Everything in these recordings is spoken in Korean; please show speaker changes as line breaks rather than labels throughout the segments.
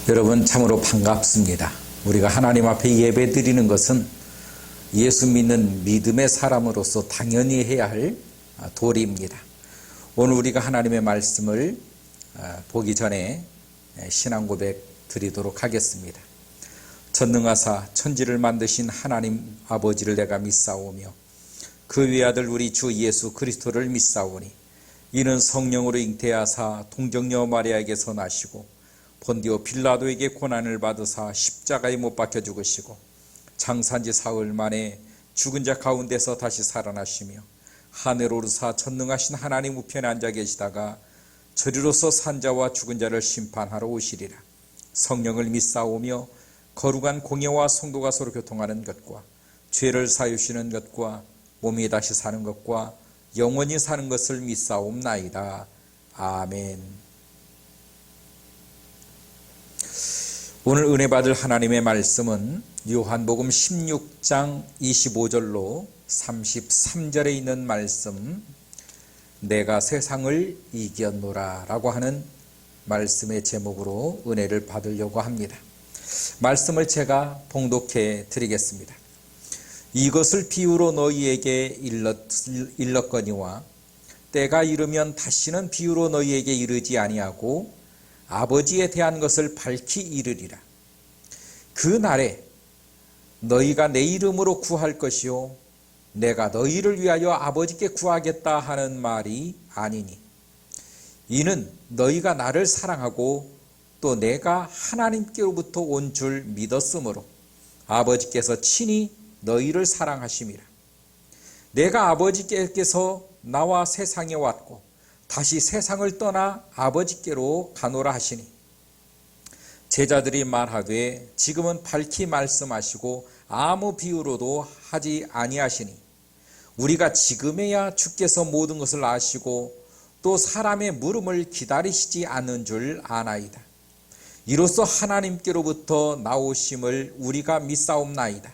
여러분 참으로 반갑습니다. 우리가 하나님 앞에 예배 드리는 것은 예수 믿는 믿음의 사람으로서 당연히 해야 할 도리입니다. 오늘 우리가 하나님의 말씀을 보기 전에 신앙 고백 드리도록 하겠습니다. 전능하사 천지를 만드신 하나님 아버지를 내가 믿사오며 그 외아들 우리 주 예수 그리스도를 믿사오니 이는 성령으로 잉태하사 동정녀 마리아에게서 나시고 본디오 빌라도에게 고난을 받으사 십자가에 못 박혀 죽으시고 장사한지 사흘 만에 죽은 자 가운데서 다시 살아나시며 하늘 오르사 전능하신 하나님 우편에 앉아 계시다가 저리로서 산자와 죽은 자를 심판하러 오시리라. 성령을 믿사오며 거룩한 공예와 성도가 서로 교통하는 것과 죄를 사유시는 것과 몸이 다시 사는 것과 영원히 사는 것을 믿사옵나이다. 아멘. 오늘 은혜 받을 하나님의 말씀은 요한복음 16장 25절로 33절에 있는 말씀, 내가 세상을 이겼노라 라고 하는 말씀의 제목으로 은혜를 받으려고 합니다. 말씀을 제가 봉독해 드리겠습니다. 이것을 비유로 너희에게 일렀거니와 때가 이르면 다시는 비유로 너희에게 이르지 아니하고 아버지에 대한 것을 밝히 이르리라. 그 날에 너희가 내 이름으로 구할 것이요 내가 너희를 위하여 아버지께 구하겠다 하는 말이 아니니 이는 너희가 나를 사랑하고 또 내가 하나님께로부터 온 줄 믿었으므로 아버지께서 친히 너희를 사랑하심이라. 내가 아버지께서 나와 세상에 왔고 다시 세상을 떠나 아버지께로 가노라 하시니 제자들이 말하되 지금은 밝히 말씀하시고 아무 비유로도 하지 아니하시니 우리가 지금에야 주께서 모든 것을 아시고 또 사람의 물음을 기다리시지 않는 줄 아나이다. 이로써 하나님께로부터 나오심을 우리가 믿사옵나이다.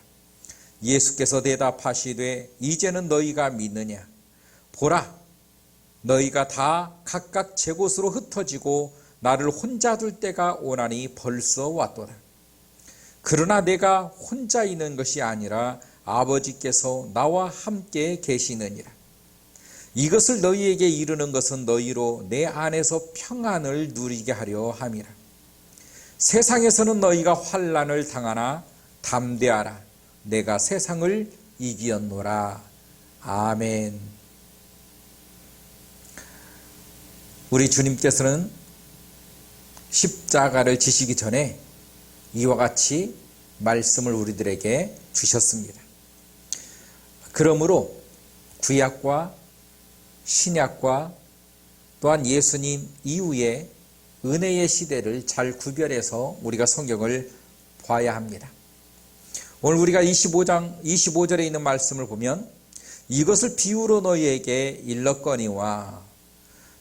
예수께서 대답하시되 이제는 너희가 믿느냐? 보라, 너희가 다 각각 제 곳으로 흩어지고 나를 혼자 둘 때가 오나니 벌써 왔도다. 그러나 내가 혼자 있는 것이 아니라 아버지께서 나와 함께 계시느니라. 이것을 너희에게 이르는 것은 너희로 내 안에서 평안을 누리게 하려 함이라. 세상에서는 너희가 환난을 당하나 담대하라. 내가 세상을 이기었노라. 아멘. 우리 주님께서는 십자가를 지시기 전에 이와 같이 말씀을 우리들에게 주셨습니다. 그러므로 구약과 신약과 또한 예수님 이후에 은혜의 시대를 잘 구별해서 우리가 성경을 봐야 합니다. 오늘 우리가 25절에 있는 말씀을 보면 이것을 비유로 너희에게 일렀거니와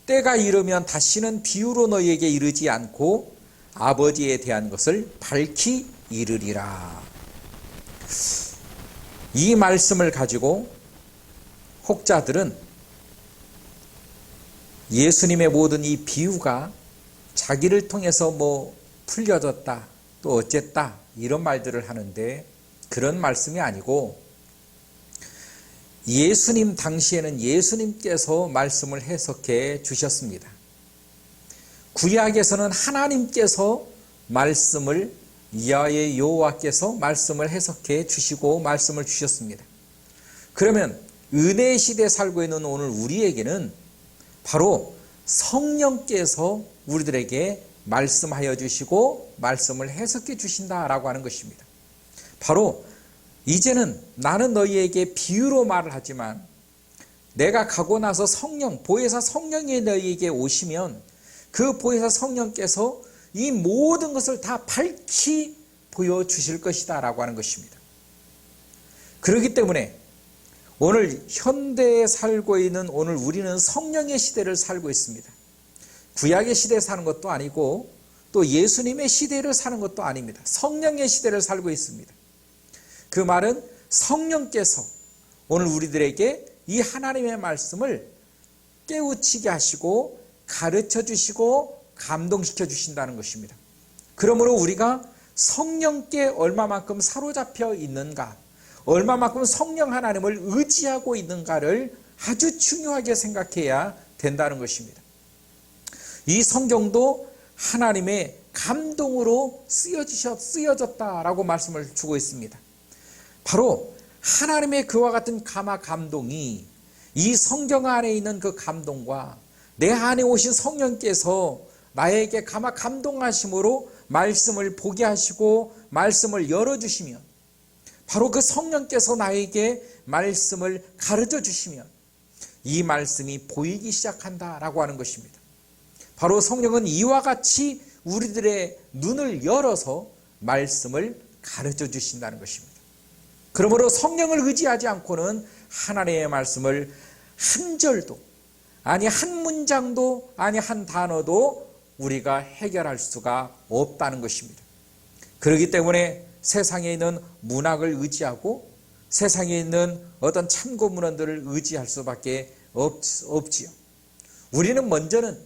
때가 이르면 다시는 비유로 너희에게 이르지 않고 아버지에 대한 것을 밝히 이르리라. 이 말씀을 가지고 혹자들은 예수님의 모든 이 비유가 자기를 통해서 풀려졌다 또 어쨌다 이런 말들을 하는데 그런 말씀이 아니고 예수님 당시에는 예수님께서 말씀을 해석해 주셨습니다. 구약에서는 하나님께서 말씀을 야훼 여호와께서 말씀을 해석해 주시고 말씀을 주셨습니다. 그러면 은혜의 시대에 살고 있는 오늘 우리에게는 바로 성령께서 우리들에게 말씀하여 주시고 말씀을 해석해 주신다라고 하는 것입니다. 바로 이제는 나는 너희에게 비유로 말을 하지만 내가 가고 나서 성령, 보혜사 성령이 너희에게 오시면 그 보혜사 성령께서 이 모든 것을 다 밝히 보여주실 것이다 라고 하는 것입니다. 그렇기 때문에 오늘 현대에 살고 있는 오늘 우리는 성령의 시대를 살고 있습니다. 구약의 시대에 사는 것도 아니고 또 예수님의 시대를 사는 것도 아닙니다. 성령의 시대를 살고 있습니다. 그 말은 성령께서 오늘 우리들에게 이 하나님의 말씀을 깨우치게 하시고 가르쳐 주시고 감동시켜 주신다는 것입니다. 그러므로 우리가 성령께 얼마만큼 사로잡혀 있는가, 얼마만큼 성령 하나님을 의지하고 있는가를 아주 중요하게 생각해야 된다는 것입니다. 이 성경도 하나님의 감동으로 쓰여졌다라고 말씀을 주고 있습니다. 바로 하나님의 그와 같은 감동이 이 성경 안에 있는 그 감동과 내 안에 오신 성령께서 나에게 감동하심으로 말씀을 보게 하시고 말씀을 열어주시면, 바로 그 성령께서 나에게 말씀을 가르쳐 주시면 이 말씀이 보이기 시작한다라고 하는 것입니다. 바로 성령은 이와 같이 우리들의 눈을 열어서 말씀을 가르쳐 주신다는 것입니다. 그러므로 성령을 의지하지 않고는 하나님의 말씀을 한 절도, 아니 한 문장도, 아니 한 단어도 우리가 해결할 수가 없다는 것입니다. 그렇기 때문에 세상에 있는 문학을 의지하고 세상에 있는 어떤 참고 문헌들을 의지할 수밖에 없지요. 우리는 먼저는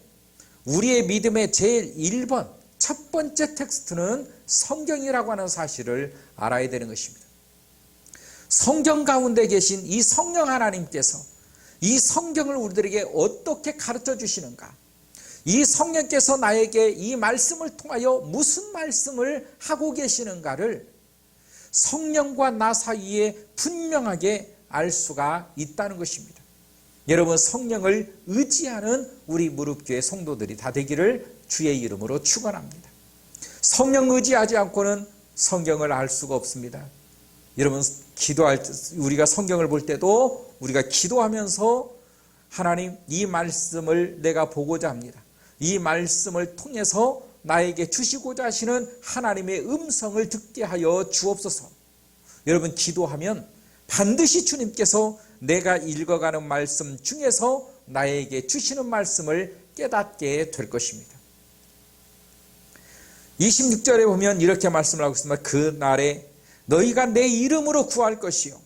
우리의 믿음의 제일 1번, 첫 번째 텍스트는 성경이라고 하는 사실을 알아야 되는 것입니다. 성경 가운데 계신 이 성령 하나님께서 이 성경을 우리들에게 어떻게 가르쳐 주시는가, 이 성령께서 나에게 이 말씀을 통하여 무슨 말씀을 하고 계시는가를 성령과 나 사이에 분명하게 알 수가 있다는 것입니다. 여러분, 성령을 의지하는 우리 무릎교회 성도들이 다 되기를 주의 이름으로 축원합니다. 성령 의지하지 않고는 성경을 알 수가 없습니다. 여러분, 기도할 때 우리가 성경을 볼 때도 우리가 기도하면서 하나님, 이 말씀을 내가 보고자 합니다. 이 말씀을 통해서 나에게 주시고자 하시는 하나님의 음성을 듣게 하여 주옵소서. 여러분, 기도하면 반드시 주님께서 내가 읽어가는 말씀 중에서 나에게 주시는 말씀을 깨닫게 될 것입니다. 26절에 보면 이렇게 말씀을 하고 있습니다. 그 날에 너희가 내 이름으로 구할 것이요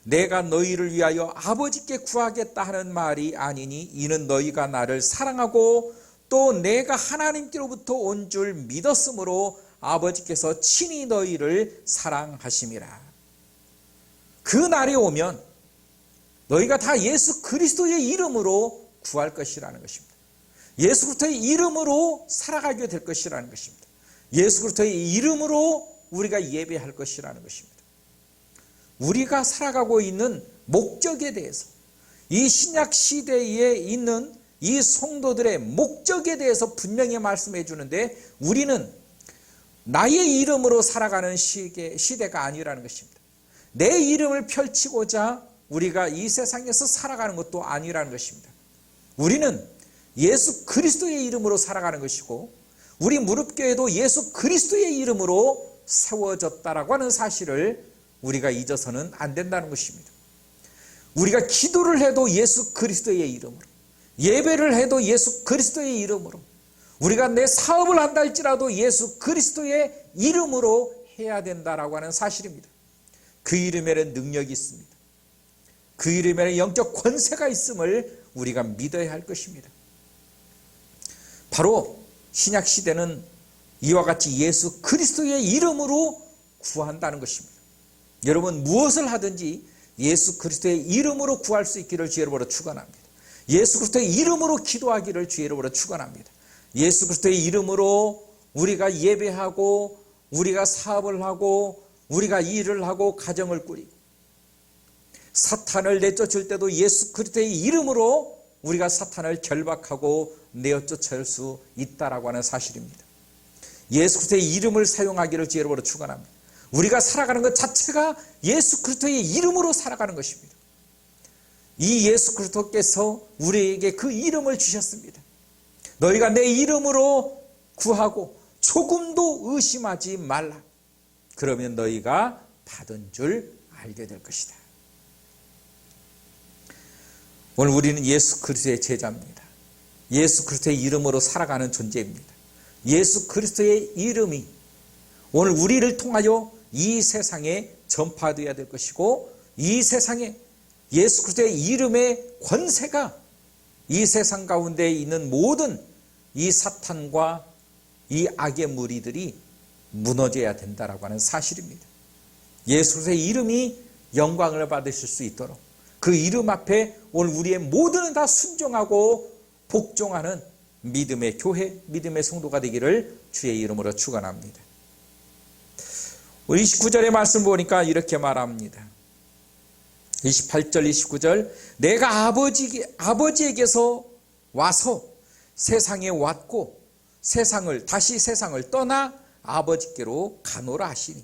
내가 너희를 위하여 아버지께 구하겠다 하는 말이 아니니 이는 너희가 나를 사랑하고 또 내가 하나님께로부터 온 줄 믿었으므로 아버지께서 친히 너희를 사랑하심이라. 그 날이 오면 너희가 다 예수 그리스도의 이름으로 구할 것이라는 것입니다. 예수 그리스도의 이름으로 살아가게 될 것이라는 것입니다. 예수 그리스도의 이름으로 우리가 예배할 것이라는 것입니다. 우리가 살아가고 있는 목적에 대해서, 이 신약 시대에 있는 이 성도들의 목적에 대해서 분명히 말씀해 주는데, 우리는 나의 이름으로 살아가는 시대가 아니라는 것입니다. 내 이름을 펼치고자 우리가 이 세상에서 살아가는 것도 아니라는 것입니다. 우리는 예수 그리스도의 이름으로 살아가는 것이고, 우리 무릎교회도 예수 그리스도의 이름으로 세워졌다라고 하는 사실을 우리가 잊어서는 안 된다는 것입니다. 우리가 기도를 해도 예수 그리스도의 이름으로, 예배를 해도 예수 그리스도의 이름으로, 우리가 내 사업을 한다 할지라도 예수 그리스도의 이름으로 해야 된다라고 하는 사실입니다. 그 이름에는 능력이 있습니다. 그 이름에는 영적 권세가 있음을 우리가 믿어야 할 것입니다. 바로 신약 시대는 이와 같이 예수 그리스도의 이름으로 구한다는 것입니다. 여러분, 무엇을 하든지 예수 그리스도의 이름으로 구할 수 있기를 주의 이름으로 축원합니다. 예수 그리스도의 이름으로 기도하기를 주의 이름으로 축원합니다. 예수 그리스도의 이름으로 우리가 예배하고, 우리가 사업을 하고, 우리가 일을 하고, 가정을 꾸리고, 사탄을 내쫓을 때도 예수 그리스도의 이름으로 우리가 사탄을 결박하고 내어쫓을 수 있다라고 하는 사실입니다. 예수 그리스도의 이름을 사용하기를 주의 이름으로 축원합니다. 우리가 살아가는 것 자체가 예수 그리스도의 이름으로 살아가는 것입니다. 이 예수 그리스도께서 우리에게 그 이름을 주셨습니다. 너희가 내 이름으로 구하고 조금도 의심하지 말라. 그러면 너희가 받은 줄 알게 될 것이다. 오늘 우리는 예수 그리스도의 제자입니다. 예수 그리스도의 이름으로 살아가는 존재입니다. 예수 그리스도의 이름이 오늘 우리를 통하여 이 세상에 전파되어야 될 것이고, 이 세상에 예수 그리스도의 이름의 권세가 이 세상 가운데 있는 모든 이 사탄과 이 악의 무리들이 무너져야 된다라고 하는 사실입니다. 예수의 이름이 영광을 받으실 수 있도록 그 이름 앞에 오늘 우리의 모두는 다 순종하고 복종하는 믿음의 교회, 믿음의 성도가 되기를 주의 이름으로 축원합니다. 29절의 말씀 보니까 이렇게 말합니다. 28절 29절 내가 아버지에게서 와서 세상에 왔고 다시 세상을 떠나 아버지께로 가노라 하시니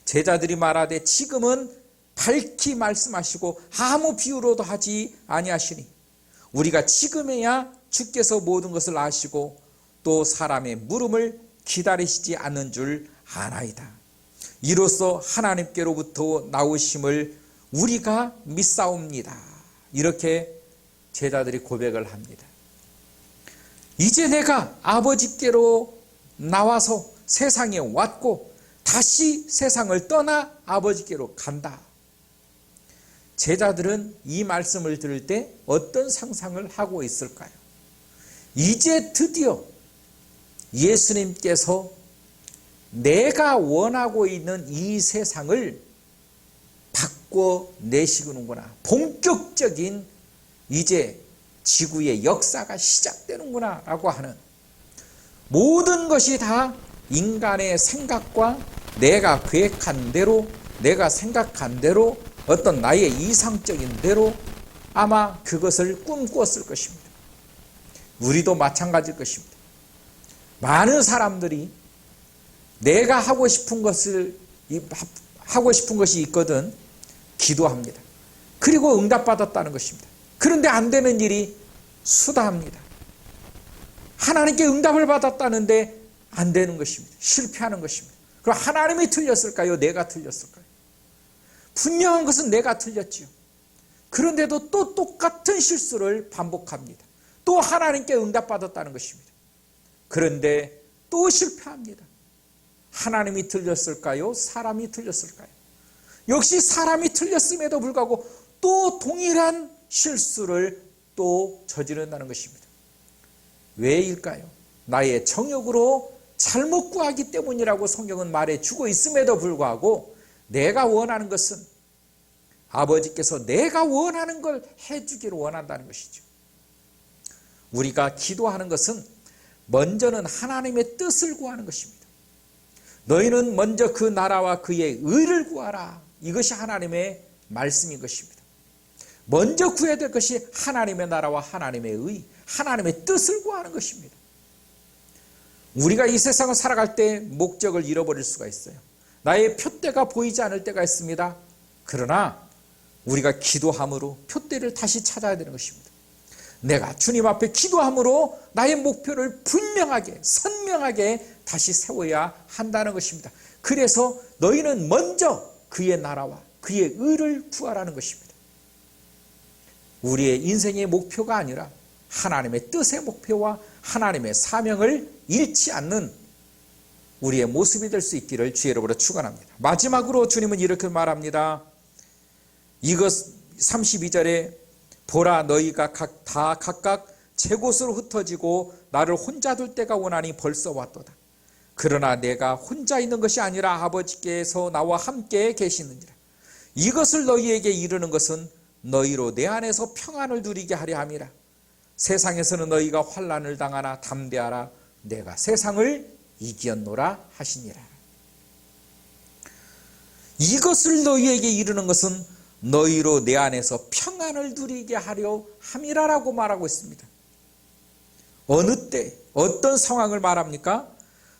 제자들이 말하되 지금은 밝히 말씀하시고 아무 비유로도 하지 아니하시니 우리가 지금에야 주께서 모든 것을 아시고 또 사람의 물음을 기다리시지 않는 줄 아나이다. 이로써 하나님께로부터 나오심을 우리가 믿사옵니다. 이렇게 제자들이 고백을 합니다. 이제 내가 아버지께로 나와서 세상에 왔고 다시 세상을 떠나 아버지께로 간다. 제자들은 이 말씀을 들을 때 어떤 상상을 하고 있을까요? 이제 드디어 예수님께서 내가 원하고 있는 이 세상을 바꿔내시는구나. 본격적인 이제 지구의 역사가 시작되는구나 라고 하는 모든 것이 다 인간의 생각과 내가 계획한 대로 내가 생각한 대로 어떤 나의 이상적인 대로 아마 그것을 꿈꾸었을 것입니다. 우리도 마찬가지일 것입니다. 많은 사람들이 내가 하고 싶은 것이 있거든 기도합니다. 그리고 응답받았다는 것입니다. 그런데 안 되는 일이 수다합니다. 하나님께 응답을 받았다는데 안 되는 것입니다. 실패하는 것입니다. 그럼 하나님이 틀렸을까요? 내가 틀렸을까요? 분명한 것은 내가 틀렸지요. 그런데도 또 똑같은 실수를 반복합니다. 또 하나님께 응답받았다는 것입니다. 그런데 또 실패합니다. 하나님이 틀렸을까요? 사람이 틀렸을까요? 역시 사람이 틀렸음에도 불구하고 또 동일한 실수를 또 저지른다는 것입니다. 왜일까요? 나의 정욕으로 잘못 구하기 때문이라고 성경은 말해주고 있음에도 불구하고 내가 원하는 것은 아버지께서 내가 원하는 걸 해주기를 원한다는 것이죠. 우리가 기도하는 것은 먼저는 하나님의 뜻을 구하는 것입니다. 너희는 먼저 그 나라와 그의 의를 구하라. 이것이 하나님의 말씀인 것입니다. 먼저 구해야 될 것이 하나님의 나라와 하나님의 의, 하나님의 뜻을 구하는 것입니다. 우리가 이 세상을 살아갈 때 목적을 잃어버릴 수가 있어요. 나의 표대가 보이지 않을 때가 있습니다. 그러나 우리가 기도함으로 표대를 다시 찾아야 되는 것입니다. 내가 주님 앞에 기도함으로 나의 목표를 분명하게 선명하게 다시 세워야 한다는 것입니다. 그래서 너희는 먼저 그의 나라와 그의 의를 구하라는 것입니다. 우리의 인생의 목표가 아니라 하나님의 뜻의 목표와 하나님의 사명을 잃지 않는 우리의 모습이 될 수 있기를 주의 이름으로 축원합니다. 마지막으로 주님은 이렇게 말합니다. 이것 32절에 보라 너희가 다 각각 제 곳으로 흩어지고 나를 혼자 둘 때가 오나니 벌써 왔도다. 그러나 내가 혼자 있는 것이 아니라 아버지께서 나와 함께 계시느니라. 이것을 너희에게 이르는 것은 너희로 내 안에서 평안을 누리게 하려 함이라. 세상에서는 너희가 환난을 당하나 담대하라. 내가 세상을 이겼노라 하시니라. 이것을 너희에게 이르는 것은 너희로 내 안에서 평안을 누리게 하려 함이라라고 말하고 있습니다. 어느 때 어떤 상황을 말합니까?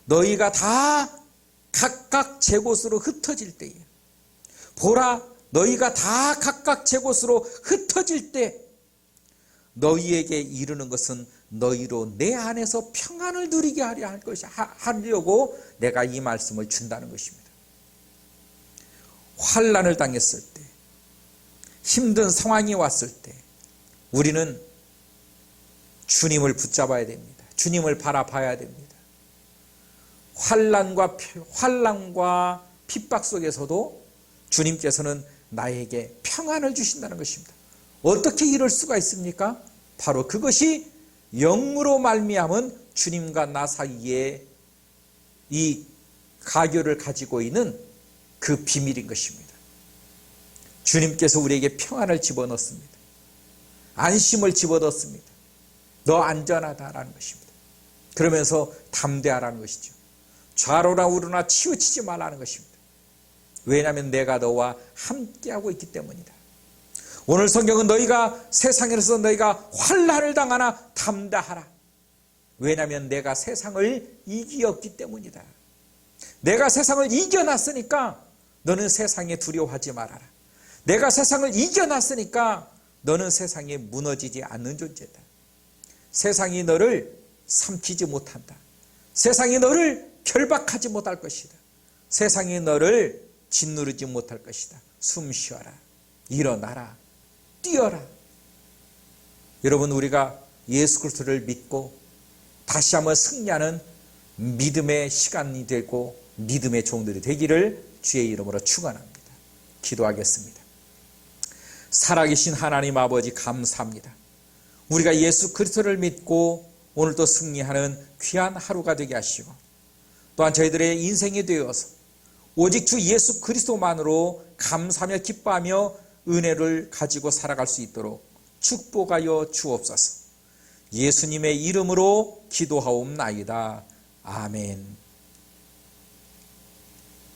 너희가 다 각각 제 곳으로 흩어질 때에 보라 너희가 다 각각 제 곳으로 흩어질 때 너희에게 이르는 것은 너희로 내 안에서 평안을 누리게 하려고 내가 이 말씀을 준다는 것입니다. 환난을 당했을 때 힘든 상황이 왔을 때 우리는 주님을 붙잡아야 됩니다. 주님을 바라봐야 됩니다. 환난과 핍박 속에서도 주님께서는 나에게 평안을 주신다는 것입니다. 어떻게 이럴 수가 있습니까? 바로 그것이 영으로 말미암은 주님과 나 사이의 이 가교를 가지고 있는 그 비밀인 것입니다. 주님께서 우리에게 평안을 집어넣습니다. 안심을 집어넣습니다. 너 안전하다라는 것입니다. 그러면서 담대하라는 것이죠. 좌로나 우로나 치우치지 말라는 것입니다. 왜냐하면 내가 너와 함께하고 있기 때문이다. 오늘 성경은 너희가 세상에서 너희가 환난을 당하나 담대하라. 왜냐하면 내가 세상을 이기었기 때문이다. 내가 세상을 이겨놨으니까 너는 세상에 두려워하지 말아라. 내가 세상을 이겨놨으니까 너는 세상에 무너지지 않는 존재다. 세상이 너를 삼키지 못한다. 세상이 너를 결박하지 못할 것이다. 세상이 너를 짓누르지 못할 것이다. 숨 쉬어라. 일어나라. 뛰어라. 여러분, 우리가 예수 그리스도를 믿고 다시 한번 승리하는 믿음의 시간이 되고 믿음의 종들이 되기를 주의 이름으로 축원합니다. 기도하겠습니다. 살아계신 하나님 아버지, 감사합니다. 우리가 예수 그리스도를 믿고 오늘도 승리하는 귀한 하루가 되게 하시고, 또한 저희들의 인생이 되어서 오직 주 예수 그리스도만으로 감사하며 기뻐하며 은혜를 가지고 살아갈 수 있도록 축복하여 주옵소서. 예수님의 이름으로 기도하옵나이다. 아멘.